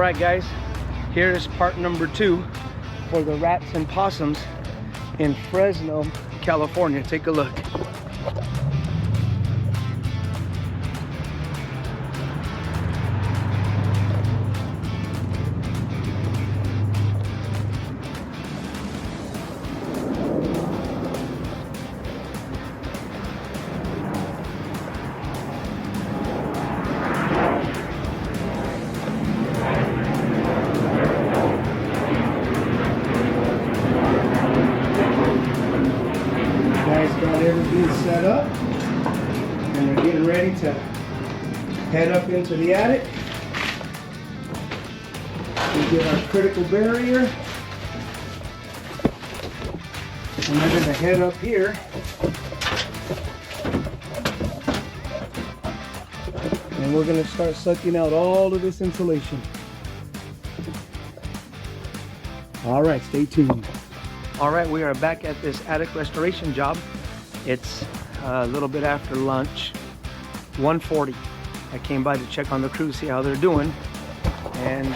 right, guys, here is part number 2 for the rats and possums in Fresno, California. Take a look. Got everything set up and we're getting ready to head up into the attic. We get our critical barrier and we're going to head up here and we're going to start sucking out all of this insulation. All right, stay tuned. All right, we are back at this attic restoration job. It's a little bit after lunch, 1:40. I came by to check on the crew, see how they're doing. And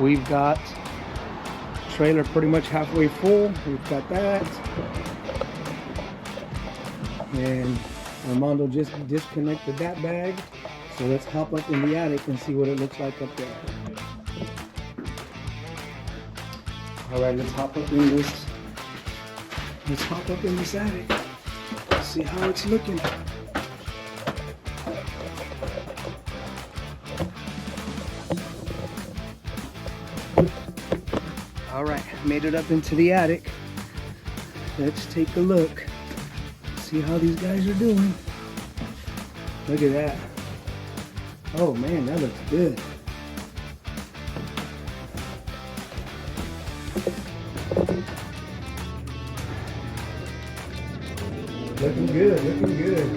we've got trailer pretty much halfway full. We've got that. And Armando just disconnected that bag. So let's hop up in the attic and see what it looks like up there. All right, let's hop up in this. Let's hop up in this attic. Let's see how it's looking. All right, made it up into the attic. Let's take a look. See how these guys are doing. Look at that. Oh man, that looks good. Looking good, looking good.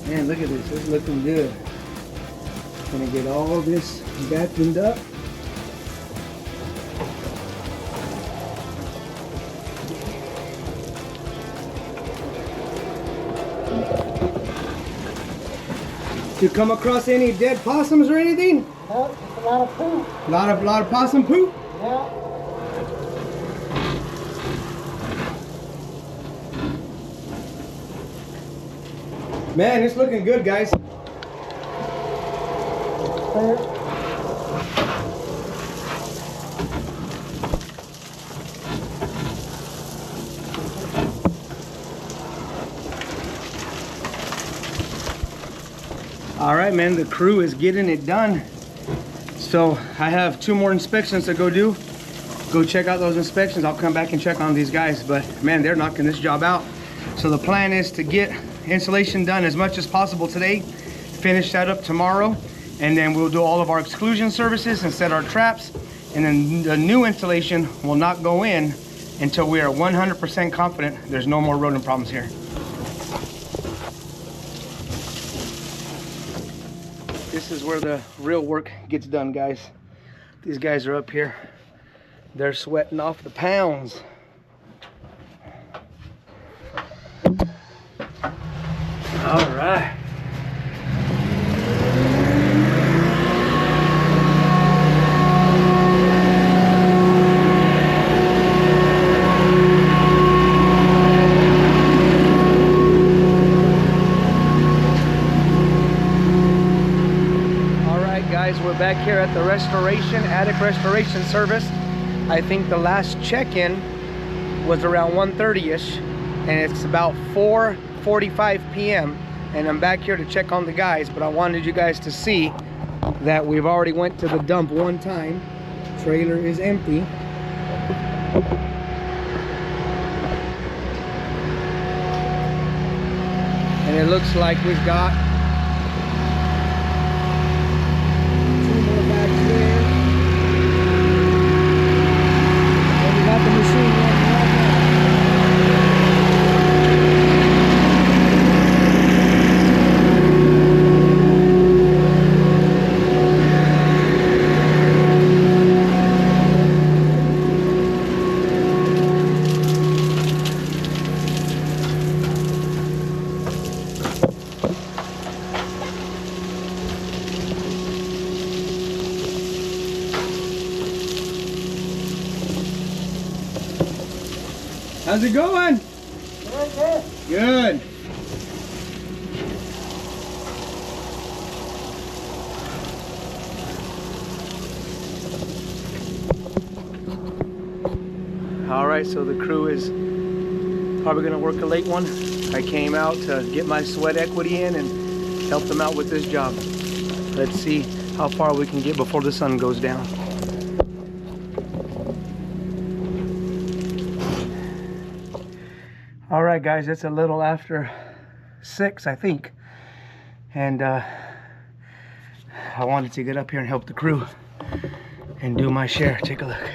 Man, look at this, it's looking good. Gonna get all this vacuumed up. You come across any dead possums or anything? No, just a lot of poop. Lot of possum poop? Yeah. Man, it's looking good, guys. All right, man, the crew is getting it done. So I have 2 more inspections to go do. Go check out those inspections. I'll come back and check on these guys, but man, they're knocking this job out. So the plan is to get insulation done as much as possible today, finish that up tomorrow, and then we'll do all of our exclusion services and set our traps, and then the new installation will not go in until we are 100% confident there's no more rodent problems here. This is where the real work gets done, guys. These guys are up here. They're sweating off the pounds. All right. We're back here at the attic restoration service. I think the last check-in was around 1:30ish, and it's about 4:45 p.m. and I'm back here to check on the guys, but I wanted you guys to see that we've already went to the dump one time. Trailer is empty. And it looks like we've got the machine running right now. How's it going? Good. Good. All right, so the crew is probably gonna work a late one. I came out to get my sweat equity in and help them out with this job. Let's see how far we can get before the sun goes down. All right, guys, it's a little after 6, I think. And I wanted to get up here and help the crew and do my share. Take a look.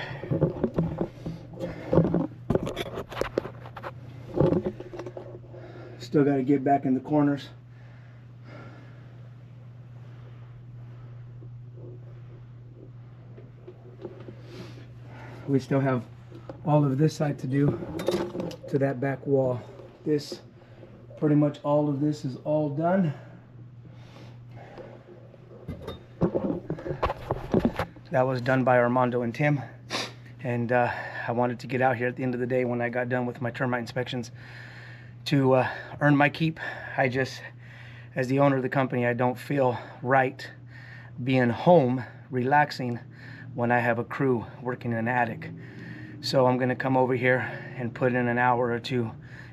Still got to get back in the corners. We still have all of this side to do to that back wall. This, pretty much all of this is all done. That was done by Armando and Tim. And I wanted to get out here at the end of the day when I got done with my termite inspections to earn my keep. I just, as the owner of the company, I don't feel right being home, relaxing, when I have a crew working in an attic. So I'm gonna come over here and put in an hour or two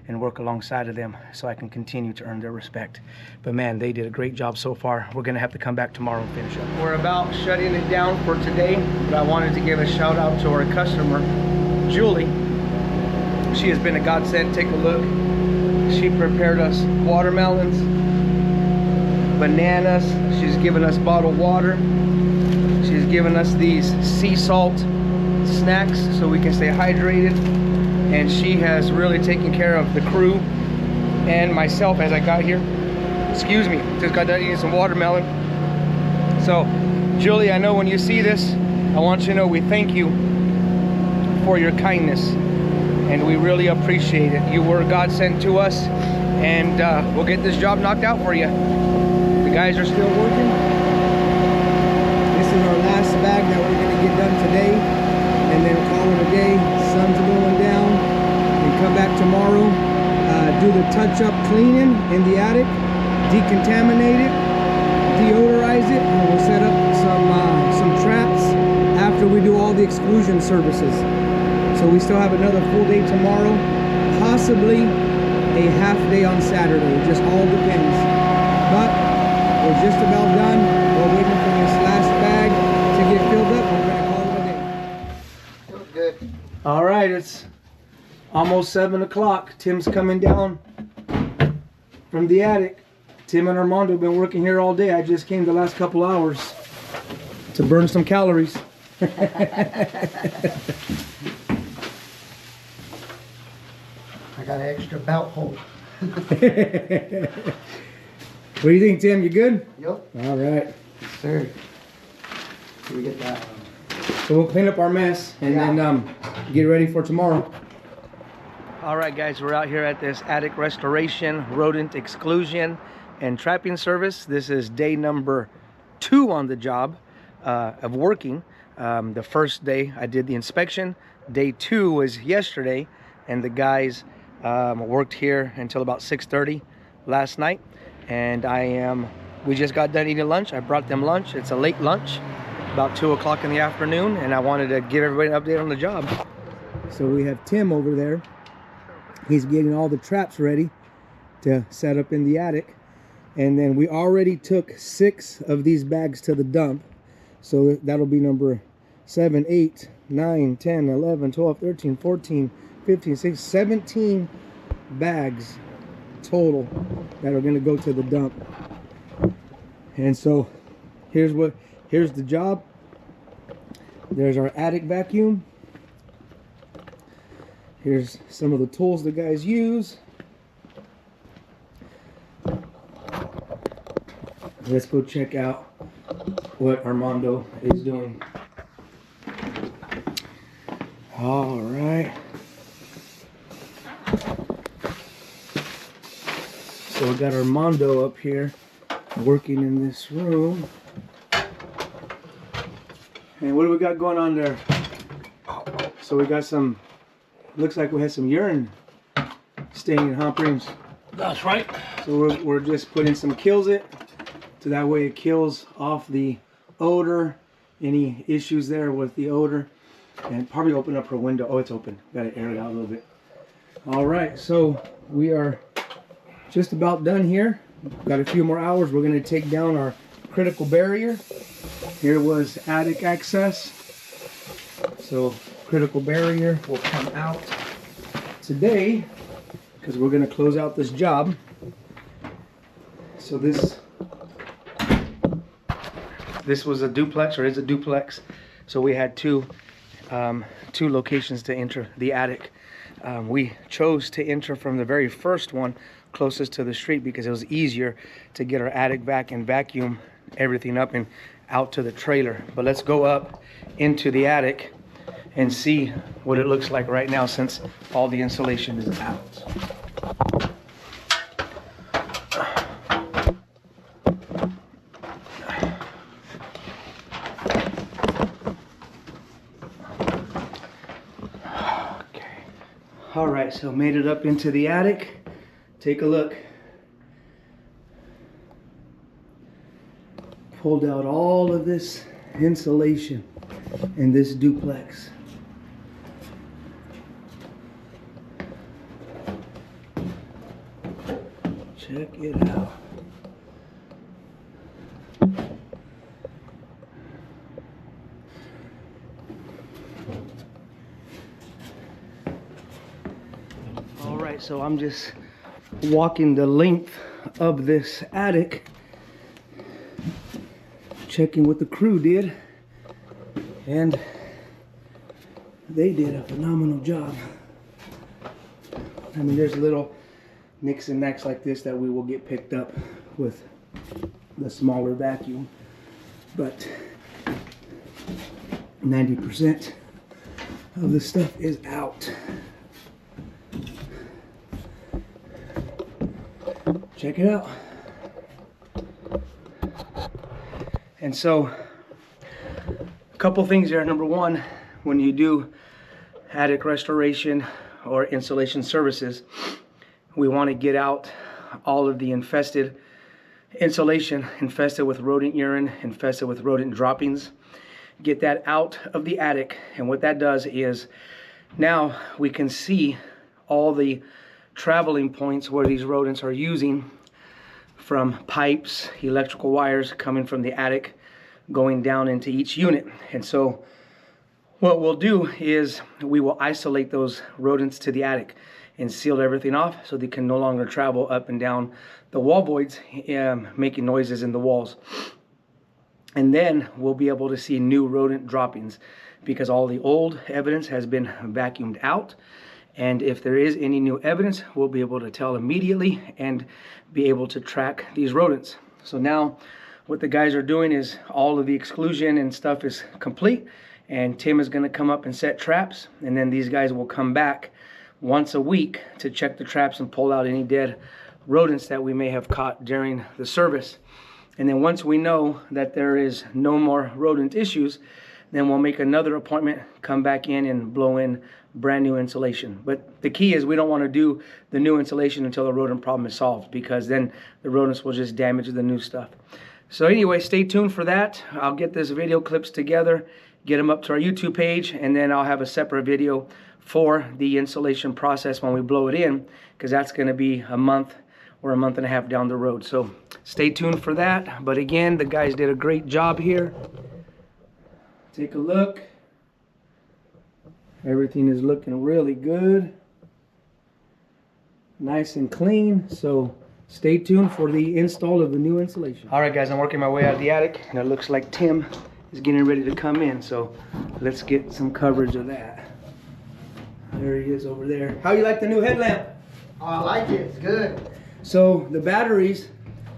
and work alongside of them so I can continue to earn their respect. But man, they did a great job so far. We're gonna have to come back tomorrow and finish up. We're about shutting it down for today, but I wanted to give a shout out to our customer, Julie. She has been a godsend. Take a look. She prepared us watermelons, bananas. She's given us bottled water. She's given us these sea salt snacks so we can stay hydrated. And she has really taken care of the crew and myself as I got here. Excuse me, just got done eating some watermelon. So, Julie, I know when you see this, I want you to know we thank you for your kindness. And we really appreciate it. You were God sent to us, and we'll get this job knocked out for you. The guys are still working. This is our last bag that we're gonna get done today, and then call it a day. Sun's going down, and come back tomorrow, do the touch-up cleaning in the attic, decontaminate it, deodorize it, and we'll set up some traps after we do all the exclusion services. So we still have another full day tomorrow, possibly a half day on Saturday. It just all depends. But we're just about done. We're waiting for this last bag to get filled up. We're gonna call it a day. Feels good. All right, it's almost 7 o'clock. Tim's coming down from the attic. Tim and Armando have been working here all day. I just came the last couple hours to burn some calories. I got an extra belt hold. What do you think, Tim? You good? Yep. All right. Yes, sir. Can we get that one? So we'll clean up our mess and then get ready for tomorrow. All right, guys, we're out here at this attic restoration, rodent exclusion, and trapping service. This is day number 2 on the job of working. The first day I did the inspection. Day 2 was yesterday, and the guys worked here until about 6:30 last night. And we just got done eating lunch. I brought them lunch. It's a late lunch, about 2 o'clock in the afternoon, and I wanted to give everybody an update on the job. So we have Tim over there. He's getting all the traps ready to set up in the attic. And then we already took 6 of these bags to the dump. So that'll be number 7, 8, 9, 10, 11, 12, 13, 14, 15, 16, 17 bags total that are going to go to the dump. And so here's the job. There's our attic vacuum. Here's some of the tools the guys use. Let's go check out what Armando is doing. All right. So we got Armando up here working in this room. And what do we got going on there? So we got some looks like we had some urine staining in hump rims. That's right. So we're just putting some Kills It, so that way it kills off the odor, any issues there with the odor. And probably open up her window. Oh, it's open. Got to air it out a little bit. All right, so we are just about done here. Got a few more hours. We're going to take down our critical barrier. Here was attic access. So critical barrier will come out today because we're going to close out this job. So this was a duplex, or is a duplex. So we had two locations to enter the attic. We chose to enter from the very first one closest to the street because it was easier to get our attic back and vacuum everything up and out to the trailer. But let's go up into the attic and see what it looks like right now since all the insulation is out. All right, so made it up into the attic. Take a look. Pulled out all of this insulation in this duplex. Check it out. So I'm just walking the length of this attic, checking what the crew did, and they did a phenomenal job. I mean, there's little nicks and knacks like this that we will get picked up with the smaller vacuum, but 90% of the stuff is out. Check it out. And so, a couple things here. Number one, when you do attic restoration or insulation services, we want to get out all of the infested insulation, infested with rodent urine, infested with rodent droppings. Get that out of the attic, and what that does is now we can see all the traveling points where these rodents are using, from pipes, electrical wires coming from the attic going down into each unit. And so what we'll do is we will isolate those rodents to the attic and seal everything off so they can no longer travel up and down the wall voids, making noises in the walls. And then we'll be able to see new rodent droppings because all the old evidence has been vacuumed out. And if there is any new evidence, we'll be able to tell immediately and be able to track these rodents. So now what the guys are doing is all of the exclusion and stuff is complete, and Tim is going to come up and set traps, and then these guys will come back once a week to check the traps and pull out any dead rodents that we may have caught during the service. And then once we know that there is no more rodent issues, then we'll make another appointment, come back in and blow in brand new insulation. But the key is we don't want to do the new insulation until the rodent problem is solved, because then the rodents will just damage the new stuff. So anyway, stay tuned for that. I'll get this video clips together, get them up to our YouTube page, and then I'll have a separate video for the insulation process when we blow it in, because that's going to be a month or a month and a half down the road. So stay tuned for that. But again, the guys did a great job here. Take a look. Everything is looking really good. Nice and clean. So stay tuned for the install of the new insulation. All right, guys, I'm working my way out of the attic, and it looks like Tim is getting ready to come in. So let's get some coverage of that. There he is over there. How you like the new headlamp? Oh, I like it. It's good. So the batteries,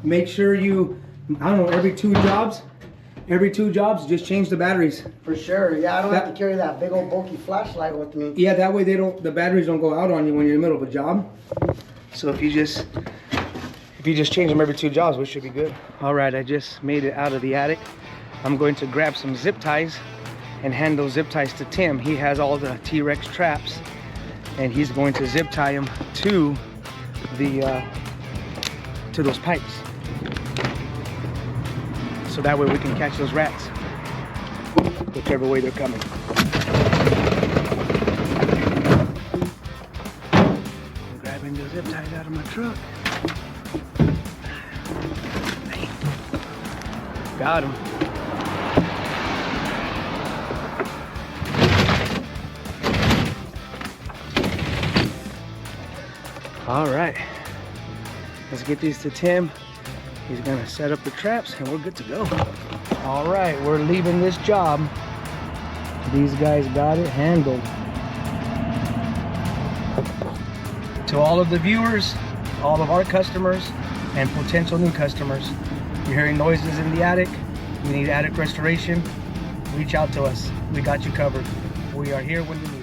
make sure you, I don't know, every two jobs, just change the batteries. For sure. Yeah, I don't have to carry that big old bulky flashlight with me. Yeah, that way the batteries don't go out on you when you're in the middle of a job. So if you just change them every two jobs, we should be good. All right, I just made it out of the attic. I'm going to grab some zip ties and hand those zip ties to Tim. He has all the T-Rex traps and he's going to zip tie them to the to those pipes, so that way we can catch those rats whichever way they're coming. I'm grabbing the zip ties out of my truck. Got him. All right, let's get these to Tim. He's gonna set up the traps and we're good to go. All right, we're leaving this job. These guys got it handled. To all of the viewers, all of our customers, and potential new customers, you're hearing noises in the attic, you need attic restoration, reach out to us. We got you covered. We are here when you need us.